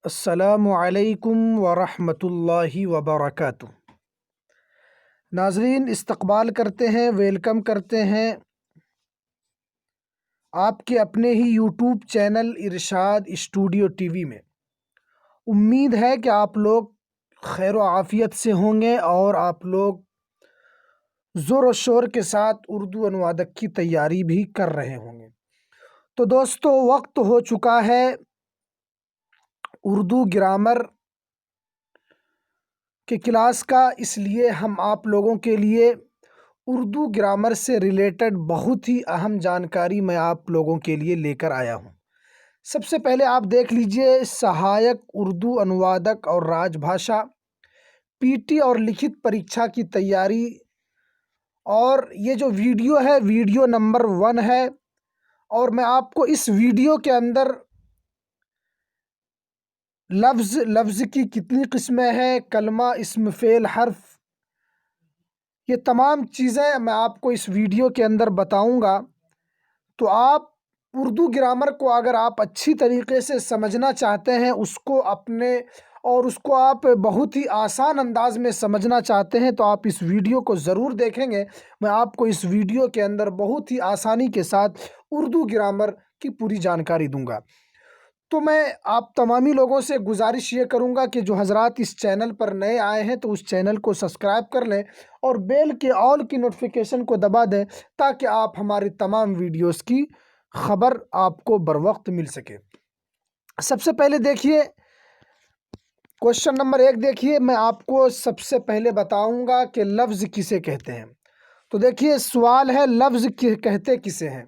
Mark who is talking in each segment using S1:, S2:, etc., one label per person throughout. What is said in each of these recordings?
S1: السلام علیکم ورحمۃ اللہ وبرکاتہ۔ ناظرین، استقبال کرتے ہیں، ویلکم کرتے ہیں آپ کے اپنے ہی یوٹیوب چینل ارشاد اسٹوڈیو ٹی وی میں۔ امید ہے کہ آپ لوگ خیر و عافیت سے ہوں گے اور آپ لوگ زور و شور کے ساتھ اردو انوادک کی تیاری بھی کر رہے ہوں گے۔ تو دوستو، وقت ہو چکا ہے اردو گرامر کے کلاس کا، اس لیے ہم آپ لوگوں کے لیے اردو گرامر سے ریلیٹڈ بہت ہی اہم جانکاری میں آپ لوگوں کے لیے لے کر آیا ہوں۔ سب سے پہلے آپ دیکھ لیجئے سہایک اردو انوادک اور راج بھاشا پی ٹی اور لکھت پریکشا کی تیاری، اور یہ جو ویڈیو ہے ویڈیو نمبر 1 ہے، اور میں آپ کو اس ویڈیو کے اندر لفظ کی کتنی قسمیں ہیں، کلمہ، اسم فعل، حرف، یہ تمام چیزیں میں آپ کو اس ویڈیو کے اندر بتاؤں گا۔ تو آپ اردو گرامر کو اگر آپ اچھی طریقے سے سمجھنا چاہتے ہیں، اس کو آپ بہت ہی آسان انداز میں سمجھنا چاہتے ہیں، تو آپ اس ویڈیو کو ضرور دیکھیں گے۔ میں آپ کو اس ویڈیو کے اندر بہت ہی آسانی کے ساتھ اردو گرامر کی پوری جانکاری دوں گا۔ تو میں آپ تمامی لوگوں سے گزارش یہ کروں گا کہ جو حضرات اس چینل پر نئے آئے ہیں تو اس چینل کو سبسکرائب کر لیں اور بیل کے آل کی نوٹیفیکیشن کو دبا دیں، تاکہ آپ ہماری تمام ویڈیوز کی خبر آپ کو بر وقت مل سکے۔ سب سے پہلے دیکھیے کوشچن نمبر 1 دیکھیے، میں آپ کو سب سے پہلے بتاؤں گا کہ لفظ کسے کہتے ہیں۔ تو دیکھیے سوال ہے، لفظ کہتے کسے ہیں؟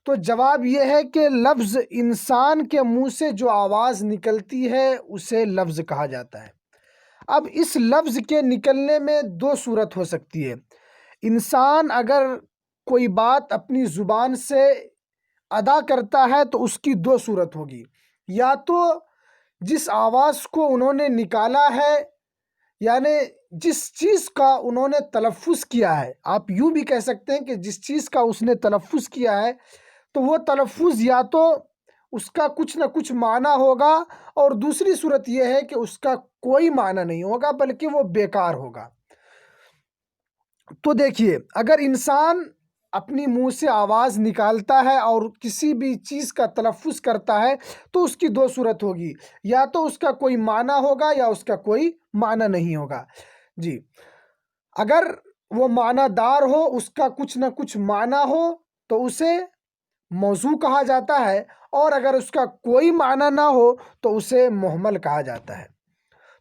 S1: تو جواب یہ ہے کہ لفظ انسان کے منہ سے جو آواز نکلتی ہے اسے لفظ کہا جاتا ہے۔ اب اس لفظ کے نکلنے میں 2 صورت ہو سکتی ہے۔ انسان اگر کوئی بات اپنی زبان سے ادا کرتا ہے تو اس کی 2 صورت ہوگی، یا تو جس آواز کو انہوں نے نکالا ہے، یعنی جس چیز کا انہوں نے تلفظ کیا ہے، آپ یوں بھی کہہ سکتے ہیں کہ جس چیز کا اس نے تلفظ کیا ہے، تو وہ تلفظ یا تو اس کا کچھ نہ کچھ معنی ہوگا، اور دوسری صورت یہ ہے کہ اس کا کوئی معنی نہیں ہوگا بلکہ وہ بیکار ہوگا۔ تو دیکھیے، اگر انسان اپنی منہ سے آواز نکالتا ہے اور کسی بھی چیز کا تلفظ کرتا ہے تو اس کی 2 صورت ہوگی، یا تو اس کا کوئی معنی ہوگا یا اس کا کوئی معنی نہیں ہوگا۔ جی، اگر وہ معنی دار ہو، اس کا کچھ نہ کچھ معنی ہو، تو اسے موضوع کہا جاتا ہے، اور اگر اس کا کوئی معنی نہ ہو تو اسے مہمل کہا جاتا ہے۔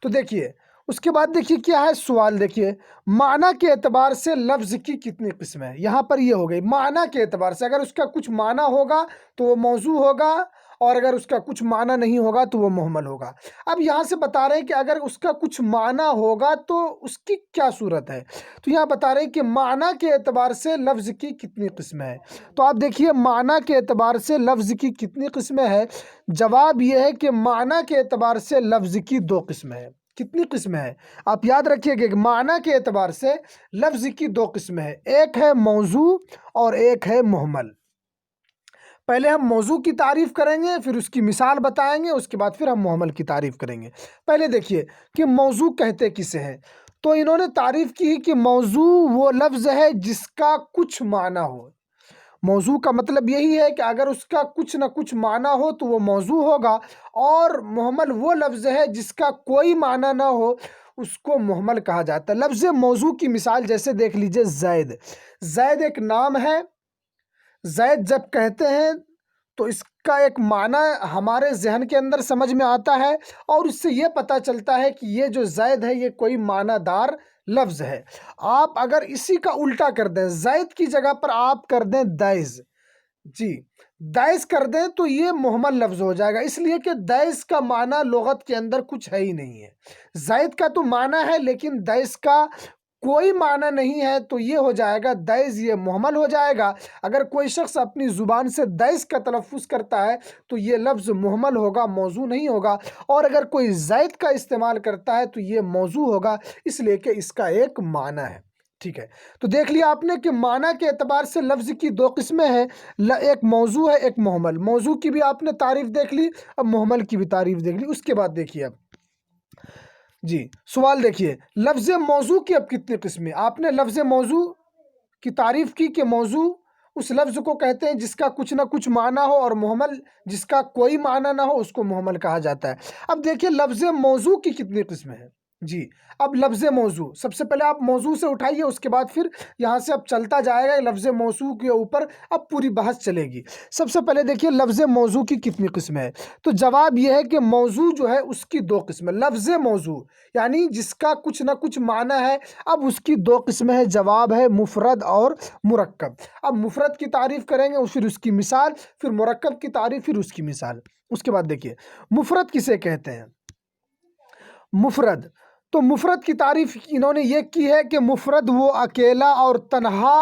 S1: تو دیکھیے اس کے بعد دیکھیے کیا ہے سوال، دیکھیے معنی کے اعتبار سے لفظ کی کتنی قسمیں ہیں۔ یہاں پر یہ ہو گئی معنی کے اعتبار سے، اگر اس کا کچھ معنی ہوگا تو وہ موضوع ہوگا، اور اگر اس کا کچھ معنی نہیں ہوگا تو وہ مہمل ہوگا۔ اب یہاں سے بتا رہے ہیں کہ اگر اس کا کچھ معنی ہوگا تو اس کی کیا صورت ہے۔ تو یہاں بتا رہے ہیں کہ معنی کے اعتبار سے لفظ کی کتنی قسمیں ہیں۔ تو آپ دیکھیے معنی کے اعتبار سے لفظ کی کتنی قسمیں ہیں۔ جواب یہ ہے کہ معنی کے اعتبار سے لفظ کی 2 قسمیں ہیں۔ کتنی قسمیں ہیں؟ آپ یاد رکھیے کہ معنی کے اعتبار سے لفظ کی 2 قسمیں ہیں، ایک ہے موضوع اور ایک ہے مہمل۔ پہلے ہم موضوع کی تعریف کریں گے، پھر اس کی مثال بتائیں گے، اس کے بعد پھر ہم مہمل کی تعریف کریں گے۔ پہلے دیکھیے کہ موضوع کہتے کسے ہیں۔ تو انہوں نے تعریف کی کہ موضوع وہ لفظ ہے جس کا کچھ معنی ہو۔ موضوع کا مطلب یہی ہے کہ اگر اس کا کچھ نہ کچھ معنی ہو تو وہ موضوع ہوگا، اور مہمل وہ لفظ ہے جس کا کوئی معنی نہ ہو، اس کو مہمل کہا جاتا ہے۔ لفظ موضوع کی مثال جیسے دیکھ لیجئے زید۔ زید ایک نام ہے، زید جب کہتے ہیں تو اس کا ایک معنی ہمارے ذہن کے اندر سمجھ میں آتا ہے، اور اس سے یہ پتہ چلتا ہے کہ یہ جو زید ہے یہ کوئی معنی دار لفظ ہے۔ آپ اگر اسی کا الٹا کر دیں، زید کی جگہ پر آپ کر دیں دائز، جی دائز کر دیں، تو یہ مہمل لفظ ہو جائے گا، اس لیے کہ دائز کا معنی لغت کے اندر کچھ ہے ہی نہیں ہے۔ زید کا تو معنی ہے لیکن دائز کا کوئی معنی نہیں ہے، تو یہ ہو جائے گا دائز، یہ مہمل ہو جائے گا۔ اگر کوئی شخص اپنی زبان سے دائز کا تلفظ کرتا ہے تو یہ لفظ مہمل ہوگا، موضوع نہیں ہوگا، اور اگر کوئی زید کا استعمال کرتا ہے تو یہ موضوع ہوگا، اس لیے کہ اس کا ایک معنی ہے۔ ٹھیک ہے، تو دیکھ لیا آپ نے کہ معنی کے اعتبار سے لفظ کی دو قسمیں ہیں، ایک موضوع ہے ایک محمل۔ موضوع کی بھی آپ نے تعریف دیکھ لی، اب محمل کی بھی تعریف دیکھ لی۔ اس کے بعد دیکھیے اب جی سوال دیکھیے، لفظ موضوع کی اب کتنی قسمیں؟ آپ نے لفظ موضوع کی تعریف کی کہ موضوع اس لفظ کو کہتے ہیں جس کا کچھ نہ کچھ معنی ہو، اور محمل جس کا کوئی معنی نہ ہو اس کو محمل کہا جاتا ہے۔ اب دیکھیے لفظ موضوع کی کتنی قسمیں ہیں جی۔ اب لفظ موضوع، سب سے پہلے آپ موضوع سے اٹھائیے، اس کے بعد پھر یہاں سے اب چلتا جائے گا لفظ موضوع کے اوپر، اب پوری بحث چلے گی۔ سب سے پہلے دیکھیے لفظ موضوع کی کتنی قسمیں ہیں، تو جواب یہ ہے کہ موضوع جو ہے اس کی دو قسمیں۔ لفظ موضوع یعنی جس کا کچھ نہ کچھ معنی ہے، اب اس کی دو قسمیں ہیں، جواب ہے مفرد اور مرکب۔ اب مفرد کی تعریف کریں گے، پھر اس کی مثال، پھر مرکب کی تعریف، پھر اس کی مثال۔ اس کے بعد دیکھیے مفرد کسے کہتے ہیں؟ مفرد، تو مفرد کی تعریف انہوں نے یہ کی ہے کہ مفرد وہ اکیلا اور تنہا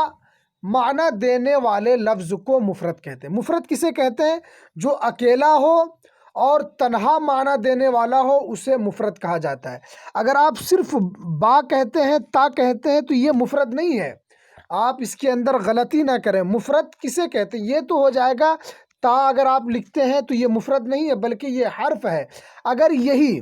S1: معنی دینے والے لفظ کو مفرد کہتے ہیں۔ مفرد کسے کہتے ہیں؟ جو اکیلا ہو اور تنہا معنی دینے والا ہو اسے مفرد کہا جاتا ہے۔ اگر آپ صرف با کہتے ہیں، تا کہتے ہیں تو یہ مفرد نہیں ہے، آپ اس کے اندر غلطی نہ کریں۔ مفرد کسے کہتے ہیں؟ یہ تو ہو جائے گا تا اگر آپ لکھتے ہیں تو یہ مفرد نہیں ہے بلکہ یہ حرف ہے۔ اگر یہی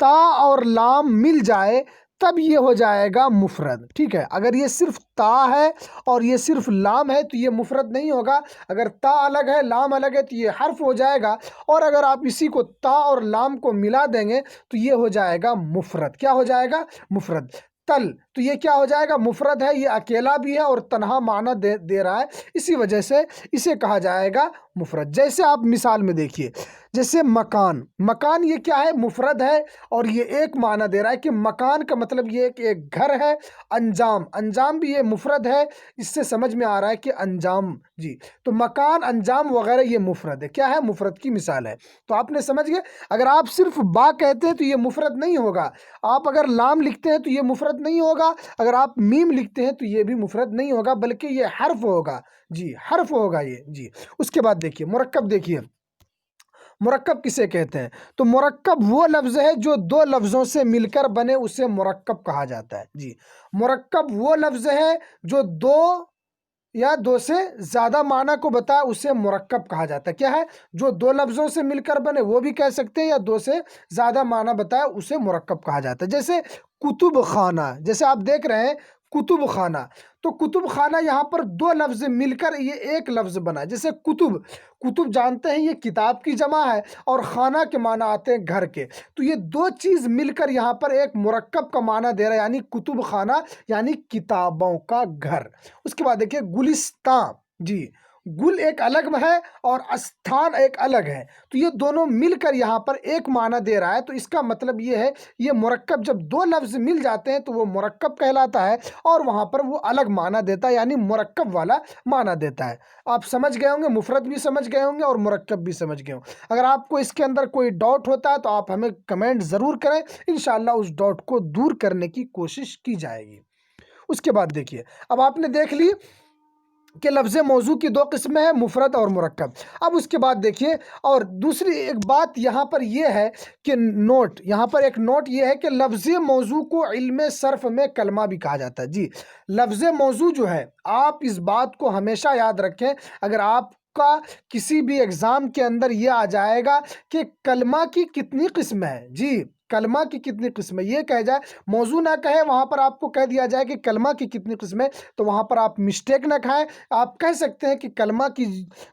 S1: تا اور لام مل جائے تب یہ ہو جائے گا مفرد، ٹھیک ہے۔ اگر یہ صرف تا ہے اور یہ صرف لام ہے تو یہ مفرد نہیں ہوگا۔ اگر تا الگ ہے لام الگ ہے تو یہ حرف ہو جائے گا، اور اگر آپ اسی کو تا اور لام کو ملا دیں گے تو یہ ہو جائے گا مفرد۔ کیا ہو جائے گا؟ مفرد۔ تل، تو یہ کیا ہو جائے گا؟ مفرد ہے، یہ اکیلا بھی ہے اور تنہا معنی دے رہا ہے، اسی وجہ سے اسے کہا جائے گا مفرد۔ جیسے آپ مثال میں دیکھیے، جیسے مکان، مکان یہ کیا ہے؟ مفرد ہے، اور یہ ایک معنی دے رہا ہے کہ مکان کا مطلب یہ ہے کہ ایک گھر ہے۔ انجام، انجام بھی یہ مفرد ہے، اس سے سمجھ میں آ رہا ہے کہ انجام جی، تو مکان، انجام وغیرہ یہ مفرد ہے۔ کیا ہے؟ مفرد کی مثال ہے۔ تو آپ نے سمجھ گئے، اگر آپ صرف با کہتے ہیں تو یہ مفرد نہیں ہوگا، آپ اگر لام لکھتے ہیں تو یہ مفرد نہیں ہوگا، اگر آپ میم لکھتے ہیں تو یہ بھی مفرد نہیں ہوگا بلکہ یہ حرف ہوگا جی، حرف ہوگا یہ جی۔ اس کے بعد دیکھیے مرکب، دیکھیے مرکب کسے کہتے ہیں؟ تو مرکب وہ لفظ ہے جو دو لفظوں سے مل کر بنے، اسے مرکب کہا جاتا ہے جی۔ مرکب وہ لفظ ہے جو دو یا دو سے زیادہ معنی کو بتائے، اسے مرکب کہا جاتا ہے۔ کیا ہے؟ جو دو لفظوں سے مل کر بنے وہ بھی کہہ سکتے ہیں، یا دو سے زیادہ معنی بتائے اسے مرکب کہا جاتا ہے۔ جیسے کتب خانہ، جیسے آپ دیکھ رہے ہیں کتب خانہ، تو کتب خانہ یہاں پر دو لفظ مل کر یہ ایک لفظ بنا ہے۔ جیسے کتب، کتب جانتے ہیں یہ کتاب کی جمع ہے، اور خانہ کے معنی آتے ہیں گھر کے، تو یہ دو چیز مل کر یہاں پر ایک مرکب کا معنی دے رہا ہے، یعنی کتب خانہ یعنی کتابوں کا گھر۔ اس کے بعد دیکھیے گلستان جی، گل ایک الگ ہے اور استھان ایک الگ ہے، تو یہ دونوں مل کر یہاں پر ایک معنی دے رہا ہے۔ تو اس کا مطلب یہ ہے، یہ مرکب جب دو لفظ مل جاتے ہیں تو وہ مرکب کہلاتا ہے، اور وہاں پر وہ الگ معنی دیتا ہے، یعنی مرکب والا معنی دیتا ہے۔ آپ سمجھ گئے ہوں گے، مفرد بھی سمجھ گئے ہوں گے اور مرکب بھی سمجھ گئے ہوں۔ اگر آپ کو اس کے اندر کوئی ڈاؤٹ ہوتا ہے تو آپ ہمیں کمنٹ ضرور کریں، انشاءاللہ اس ڈاؤٹ کو دور کرنے کی کوشش کی جائے گی۔ اس کے بعد دیکھیے، اب آپ نے دیکھ لی کہ لفظ موضوع کی دو قسمیں ہیں، مفرد اور مرکب۔ اب اس کے بعد دیکھیے، اور دوسری ایک بات یہاں پر یہ ہے کہ نوٹ، یہاں پر ایک نوٹ یہ ہے کہ لفظ موضوع کو علم صرف میں کلمہ بھی کہا جاتا ہے جی۔ لفظ موضوع جو ہے، آپ اس بات کو ہمیشہ یاد رکھیں، اگر آپ کا کسی بھی ایگزام کے اندر یہ آ جائے گا کہ کلمہ کی کتنی قسم ہے جی، کلمہ کی کتنی قسم ہے، یہ کہہ جائے، موضوع نہ کہے، وہاں پر آپ کو کہہ دیا جائے کہ کلمہ کی کتنی قسم ہے، تو وہاں پر آپ مسٹیک نہ کھائیں، آپ کہہ سکتے ہیں کہ کلمہ کی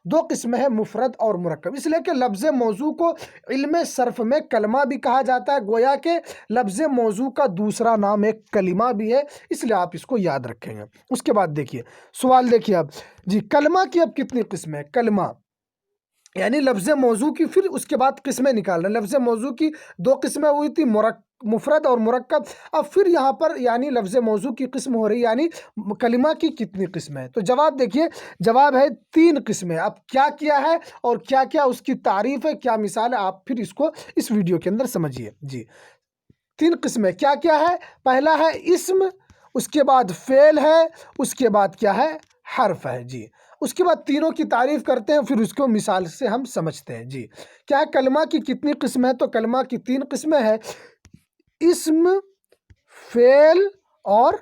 S1: دو قسمیں ہیں، مفرد اور مرکب، اس لیے کہ لفظ موضوع کو علم صرف میں کلمہ بھی کہا جاتا ہے، گویا کہ لفظ موضوع کا دوسرا نام ایک کلمہ بھی ہے، اس لیے آپ اس کو یاد رکھیں گے۔ اس کے بعد دیکھیے سوال، دیکھیے اب جی، کلمہ کی اب کتنی قسمیں؟ کلمہ یعنی لفظ موضوع کی، پھر اس کے بعد قسمیں نکالنا۔ لفظ موضوع کی دو قسمیں ہوئی تھی، مفرد اور مرکب، اب پھر یہاں پر یعنی لفظ موضوع کی قسم ہو رہی، یعنی کلمہ کی کتنی قسمیں؟ تو جواب دیکھیے، جواب ہے 3 قسمیں۔ اب کیا کیا ہے اور کیا کیا اس کی تعریف ہے، کیا مثال ہے، آپ پھر اس کو اس ویڈیو کے اندر سمجھیے جی۔ 3 قسمیں کیا کیا ہے؟ پہلا ہے اسم، اس کے بعد فعل ہے، اس کے بعد کیا ہے؟ حرف ہے جی۔ اس کے بعد تینوں کی تعریف کرتے ہیں، پھر اس کو مثال سے ہم سمجھتے ہیں جی۔ کیا ہے؟ کلمہ کی کتنی قسم ہے؟ تو کلمہ کی 3 قسمیں ہیں، اسم، فعل اور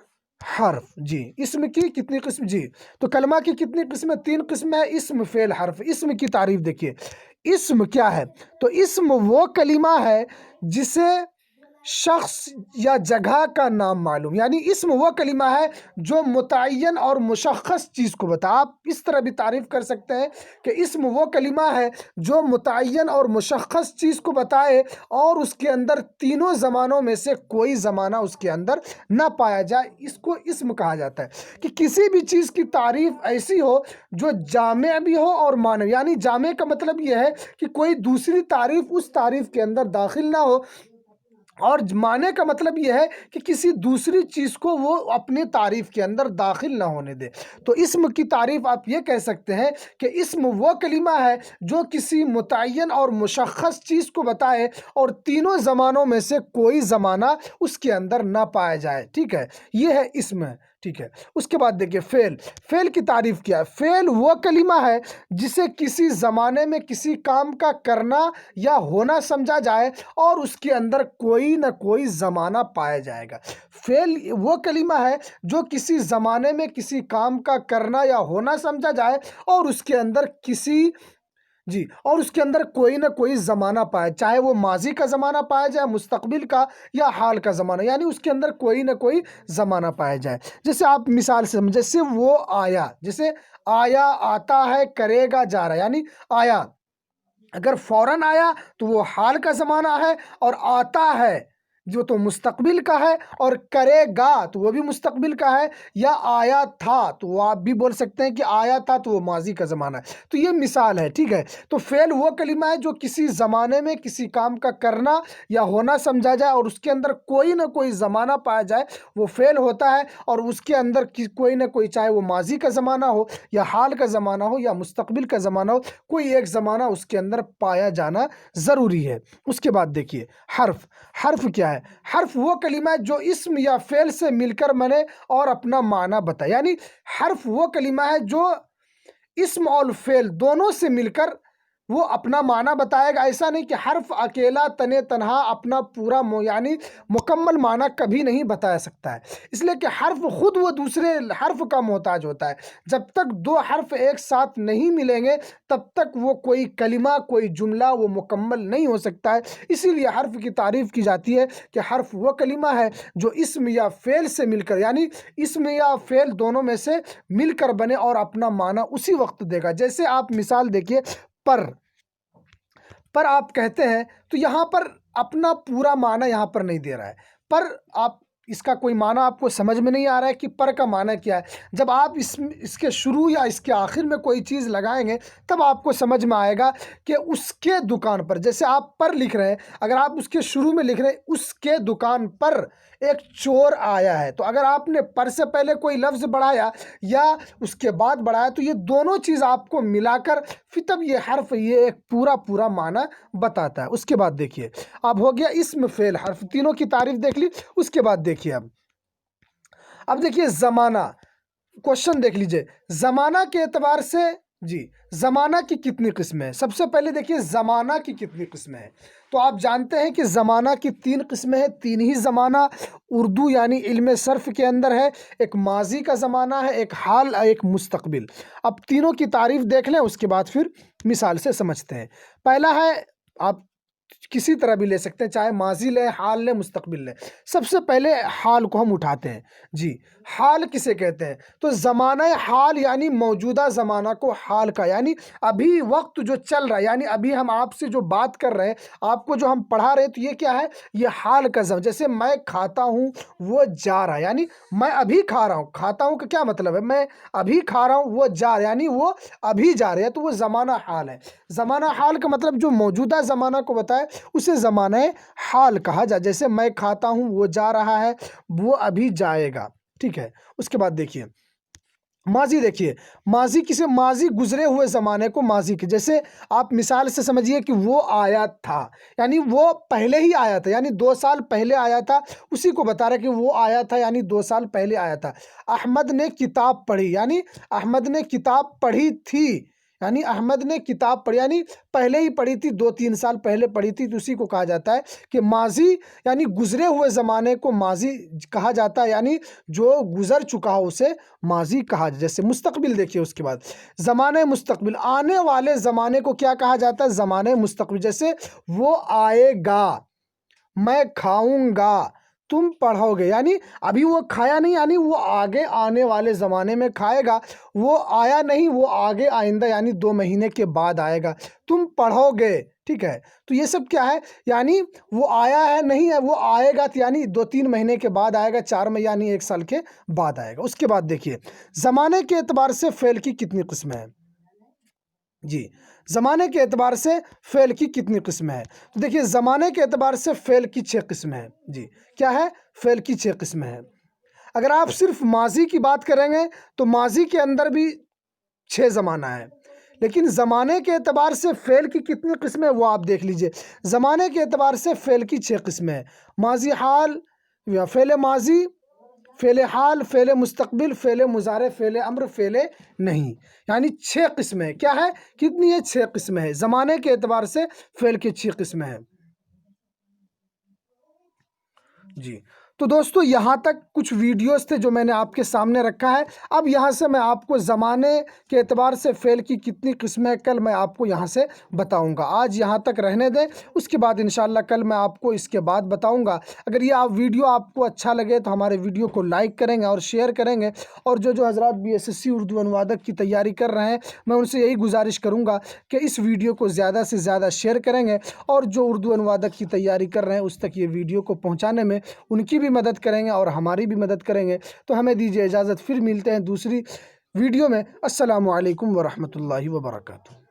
S1: حرف جی، اسم کی کتنی قسم جی؟ تو کلمہ کی کتنی قسمیں؟ 3 قسمیں ہے، اسم، فعل، حرف۔ اسم کی تعریف دیکھیے، اسم کیا ہے؟ تو اسم وہ کلمہ ہے جسے شخص یا جگہ کا نام معلوم، یعنی اسم وہ کلمہ ہے جو متعین اور مشخص چیز کو بتا۔ آپ اس طرح بھی تعریف کر سکتے ہیں کہ اسم وہ کلمہ ہے جو متعین اور مشخص چیز کو بتائے اور اس کے اندر تینوں زمانوں میں سے کوئی زمانہ اس کے اندر نہ پایا جائے، اس کو اسم کہا جاتا ہے۔ کہ کسی بھی چیز کی تعریف ایسی ہو جو جامع بھی ہو اور مانع، یعنی جامع کا مطلب یہ ہے کہ کوئی دوسری تعریف اس تعریف کے اندر داخل نہ ہو، اور معنی کا مطلب یہ ہے کہ کسی دوسری چیز کو وہ اپنے تعریف کے اندر داخل نہ ہونے دے۔ تو اسم کی تعریف آپ یہ کہہ سکتے ہیں کہ اسم وہ کلمہ ہے جو کسی متعین اور مشخص چیز کو بتائے اور تینوں زمانوں میں سے کوئی زمانہ اس کے اندر نہ پایا جائے، ٹھیک ہے؟ یہ ہے اسم، ٹھیک ہے؟ اس کے بعد دیکھیے فعل۔ فعل کی تعریف کیا ہے؟ فعل وہ کلمہ ہے جسے کسی زمانے میں کسی کام کا کرنا یا ہونا سمجھا جائے اور اس کے اندر کوئی نہ کوئی زمانہ پایا جائے گا۔ فعل وہ کلمہ ہے جو کسی زمانے میں کسی کام کا کرنا یا ہونا سمجھا جائے اور اس کے اندر کوئی نہ کوئی زمانہ پائے، چاہے وہ ماضی کا زمانہ پایا جائے، مستقبل کا، یا حال کا زمانہ، یعنی اس کے اندر کوئی نہ کوئی زمانہ پایا جائے۔ جیسے آپ مثال سے سمجھیں، جیسے وہ آیا، جیسے آیا، آتا ہے، کرے گا، جا رہا ہے، یعنی آیا اگر فوراً آیا تو وہ حال کا زمانہ ہے، اور آتا ہے جو تو مستقبل کا ہے، اور کرے گا تو وہ بھی مستقبل کا ہے، یا آیا تھا تو وہ آپ بھی بول سکتے ہیں کہ آیا تھا تو وہ ماضی کا زمانہ ہے۔ تو یہ مثال ہے، ٹھیک ہے؟ تو فعل وہ کلمہ ہے جو کسی زمانے میں کسی کام کا کرنا یا ہونا سمجھا جائے اور اس کے اندر کوئی نہ کوئی زمانہ پایا جائے، وہ فعل ہوتا ہے، اور اس کے اندر کوئی نہ کوئی، چاہے وہ ماضی کا زمانہ ہو یا حال کا زمانہ ہو یا مستقبل کا زمانہ ہو، کوئی ایک زمانہ اس کے اندر پایا جانا ضروری ہے۔ اس کے بعد دیکھیے حرف۔ حرف کیا ہے؟ حرف وہ کلمہ ہے جو اسم یا فعل سے مل کر بنے اور اپنا معنی بتائے، یعنی حرف وہ کلمہ ہے جو اسم اور فعل دونوں سے مل کر وہ اپنا معنی بتائے گا۔ ایسا نہیں کہ حرف اکیلا تنہا اپنا پورا یعنی مکمل معنی کبھی نہیں بتا سکتا ہے، اس لیے کہ حرف خود وہ دوسرے حرف کا محتاج ہوتا ہے۔ جب تک دو حرف ایک ساتھ نہیں ملیں گے تب تک وہ کوئی کلمہ، کوئی جملہ وہ مکمل نہیں ہو سکتا ہے۔ اسی لیے حرف کی تعریف کی جاتی ہے کہ حرف وہ کلمہ ہے جو اسم یا فعل سے مل کر، یعنی اسم یا فعل دونوں میں سے مل کر بنے اور اپنا معنی اسی وقت دے گا۔ جیسے آپ مثال دیکھیے، پر آپ کہتے ہیں تو یہاں پر اپنا پورا معنی یہاں پر نہیں دے رہا ہے۔ پر آپ اس کا کوئی معنی آپ کو سمجھ میں نہیں آ رہا ہے کہ پر کا معنی کیا ہے، جب آپ اس کے شروع یا اس کے آخر میں کوئی چیز لگائیں گے تب آپ کو سمجھ میں آئے گا کہ اس کے دکان پر، جیسے آپ پر لکھ رہے ہیں، اگر آپ اس کے شروع میں لکھ رہے ہیں اس کے دکان پر ایک چور آیا ہے، تو اگر آپ نے پر سے پہلے کوئی لفظ بڑھایا یا اس کے بعد بڑھایا تو یہ دونوں چیز آپ کو ملا کر پھر تب یہ حرف یہ ایک پورا معنی بتاتا ہے۔ اس کے بعد دیکھیے، اب ہو گیا اسم، فعل، حرف، تینوں کی تعریف دیکھ لی۔ اس کے بعد دیکھیے اب دیکھیے زمانہ۔ کوشچن دیکھ لیجئے، زمانہ کے اعتبار سے زمانہ کی کتنی قسمیں ہیں؟ سب سے پہلے دیکھیے زمانہ کی کتنی قسمیں ہیں۔ تو آپ جانتے ہیں کہ زمانہ کی 3 قسمیں ہیں، 3 ہی زمانہ اردو یعنی علم صرف کے اندر ہے۔ ایک ماضی کا زمانہ ہے، ایک حال، ایک مستقبل۔ اب تینوں کی تعریف دیکھ لیں، اس کے بعد پھر مثال سے سمجھتے ہیں۔ پہلا ہے، آپ کسی طرح بھی لے سکتے ہیں، چاہے ماضی لیں، حال لیں، مستقبل لیں۔ سب سے پہلے حال کو ہم اٹھاتے ہیں۔ حال کسے کہتے ہیں؟ تو زمانہ حال یعنی موجودہ زمانہ کو حال کا، یعنی ابھی وقت جو چل رہا ہے، یعنی ابھی ہم آپ سے جو بات کر رہے ہیں، آپ کو جو ہم پڑھا رہے ہیں، تو یہ کیا ہے؟ یہ حال کا زمانہ۔ جیسے میں کھاتا ہوں، وہ جا رہا ہے، یعنی میں ابھی کھا رہا ہوں۔ کھاتا ہوں کا کیا مطلب ہے؟ میں ابھی کھا رہا ہوں، وہ جا رہا ہے، یعنی وہ ابھی جا رہے ہیں، تو وہ زمانہ حال ہے۔ زمانہ حال کا مطلب جو موجودہ زمانہ کو بتائے اسے زمانہ حال کہا جائے۔ جیسے میں کھاتا ہوں، وہ جا رہا ہے، وہ ابھی جائے گا، ٹھیک ہے؟ اس کے بعد دیکھیے ماضی۔ دیکھیے ماضی کسے؟ ماضی گزرے ہوئے زمانے کو ماضی کے، جیسے آپ مثال سے سمجھیے کہ وہ آیا تھا، یعنی وہ پہلے ہی آیا تھا، یعنی 2 سال پہلے آیا تھا، اسی کو بتا رہا ہے کہ وہ آیا تھا، یعنی 2 سال پہلے آیا تھا۔ احمد نے کتاب پڑھی، یعنی احمد نے کتاب پڑھی تھی، یعنی احمد نے کتاب پڑھی، یعنی پہلے ہی پڑھی تھی، 2-3 سال پہلے پڑھی تھی، تو اسی کو کہا جاتا ہے کہ ماضی، یعنی گزرے ہوئے زمانے کو ماضی کہا جاتا ہے، یعنی جو گزر چکا ہو اسے ماضی کہا جاتا ہے۔ جیسے مستقبل دیکھیے، اس کے بعد زمانہ مستقبل، آنے والے زمانے کو کیا کہا جاتا ہے؟ زمانہ مستقبل۔ جیسے وہ آئے گا، میں کھاؤں گا، تم پڑھو گے، یعنی ابھی وہ کھایا نہیں، یعنی وہ آگے آنے والے زمانے میں کھائے گا، وہ آیا نہیں، وہ آگے آئندہ یعنی 2 مہینے کے بعد آئے گا، تم پڑھو گے، ٹھیک ہے؟ تو یہ سب کیا ہے؟ یعنی وہ آیا ہے نہیں ہے، وہ آئے گا، یعنی 2-3 مہینے کے بعد آئے گا، 4 مہینے یعنی 1 سال کے بعد آئے گا۔ اس کے بعد دیکھیے زمانے کے اعتبار سے فعل کی کتنی قسمیں ہیں؟ جی، زمانے کے اعتبار سے فعل کی کتنی قسمیں ہیں؟ تو دیکھیے زمانے کے اعتبار سے فعل کی 6 قسمیں ہیں۔ جی، کیا ہے؟ فعل کی 6 قسمیں ہیں۔ اگر آپ صرف ماضی کی بات کریں گے تو ماضی کے اندر بھی 6 زمانہ ہے، لیکن زمانے کے اعتبار سے فعل کی کتنی قسمیں وہ آپ دیکھ لیجئے۔ زمانے کے اعتبار سے فعل کی 6 قسمیں ہیں: ماضی حال یا فعل ماضی، فعل حال، فعل مستقبل، فعل مضارع، فعل امر، فعل نہیں، یعنی 6 قسمیں ہیں۔ کیا ہے؟ کتنی ہے؟ 6 قسمیں ہیں۔ زمانے کے اعتبار سے فعل کی 6 قسمیں ہیں۔ جی، تو دوستو یہاں تک کچھ ویڈیوز تھے جو میں نے آپ کے سامنے رکھا ہے۔ اب یہاں سے میں آپ کو زمانے کے اعتبار سے فعل کی کتنی قسمیں کل میں آپ کو یہاں سے بتاؤں گا۔ آج یہاں تک رہنے دیں، اس کے بعد انشاءاللہ کل میں آپ کو اس کے بعد بتاؤں گا۔ اگر یہ ویڈیو آپ کو اچھا لگے تو ہمارے ویڈیو کو لائک کریں گے اور شیئر کریں گے، اور جو حضرات BSSC اردو انوادک کی تیاری کر رہے ہیں، میں ان سے یہی گزارش کروں گا کہ اس ویڈیو کو زیادہ سے زیادہ شیئر کریں گے، اور جو اردو انوادک کی تیاری کر رہے ہیں اس تک یہ ویڈیو کو پہنچانے میں ان کی بھی مدد کریں گے اور ہماری بھی مدد کریں گے۔ تو ہمیں دیجیے اجازت، پھر ملتے ہیں دوسری ویڈیو میں۔ السلام علیکم ورحمۃ اللہ وبرکاتہ۔